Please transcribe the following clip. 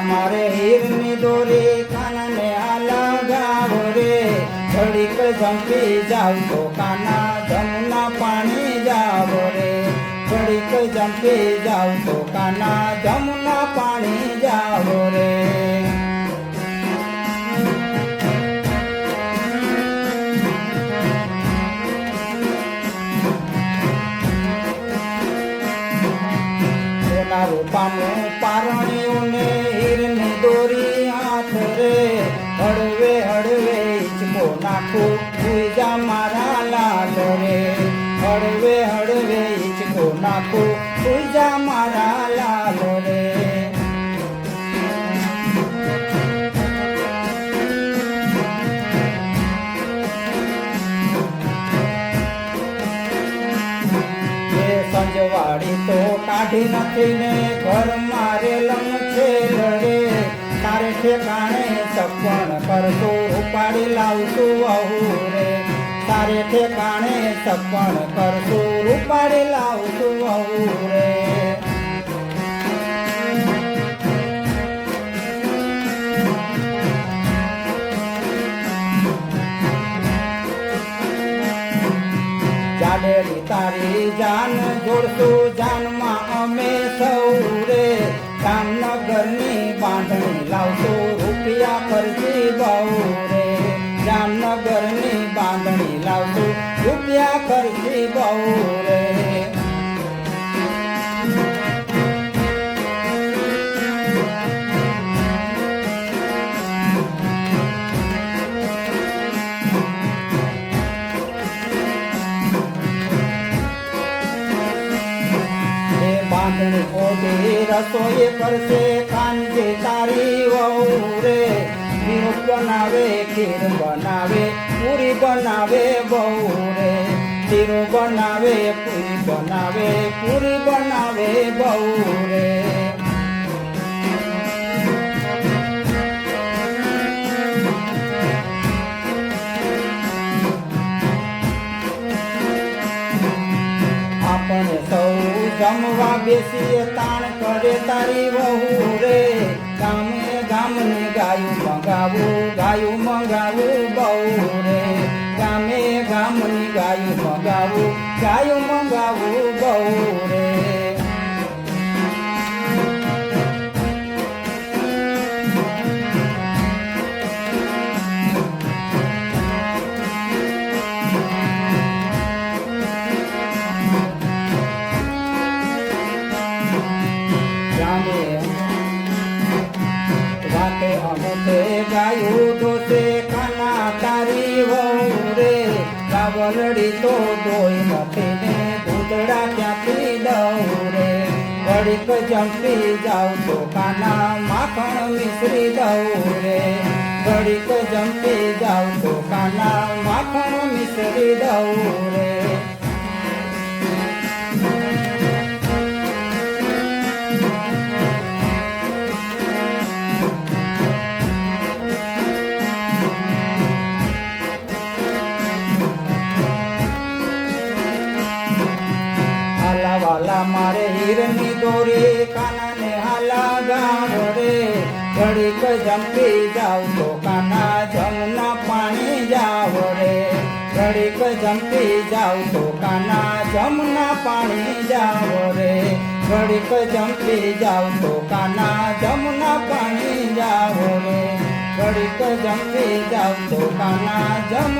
મારે હીરની દોરી કાનાને આલા ગાવ રે ઘડીક જંપી જાવ તો કાના જમના પાણી જાવ રે ઘડીક જંપી જાવ તો કાના જમના પાણી જાવ રે રૂપાનું પારણ્યુંને હીરની દોરી હાથ રે હળવે હળવે ઈચકો નાખું પૂજા મારા લાલ રે હળવે હળવે ઈચકો નાખું પૂજા મારા લાલ રે સંજવાડી તો કાઢી નથી ને ઘર મારે લમ છે રે તારે ઠેકાણે સપણ કરતો ઉપાડી લાવતું વહુ રે તારે ઠેકાણે સપણ કરતો ઉપાડી લાવતું વહુ રે જાડેલી તારી જાન જોડતું જાનમાં અમે સૌ રે જામનગરની બાંધણી લાવતું રૂપિયા પરથી બહુ રે જામનગરની બાંધણી લાવતું રૂપિયા પરથી બહુ રે બાંધણી ઓઢી રસોઈ કરશે કાંજે તારી વહુ રે ખીર બનાવે ખીર બનાવે પૂરી બનાવે બહુ રે ખીર બનાવે પૂરી બનાવે પૂરી બનાવે બહુ રે આપણે સૌ જમવા બેસીએ તાણ કરે તારી વહુ રે ગામે ગામની ગાયું મંગાવું બહુ રે ગામે ગામની ગાયું મંગાવું બહુ રે વાતે અમથે ગાયું દોસે કાના તારી વહુ રે રાવલડી તો દોઈ નથી ને દૂધડા ક્યાંથી દઉં રે ઘડીક જંપી જાવ તો કાના માખણ મિશ્રી દઉં રે ઘડીક જંપી જાવ તો કાના માખણ મિશ્રી દઉં રે વાલા મારે હીરની દોરી કાનાને હાલા ગાવ રે ઘડીક જંપી જાવ તો કાના જમના પાણી જાવ રે ઘડીક જંપી જાવ તો કાના જમના પાણી જાવ રે ઘડીક જંપી જાવ તો કાના જમના પાણી જાવ રે ઘડીક જંપી જાવ તો કાના જમ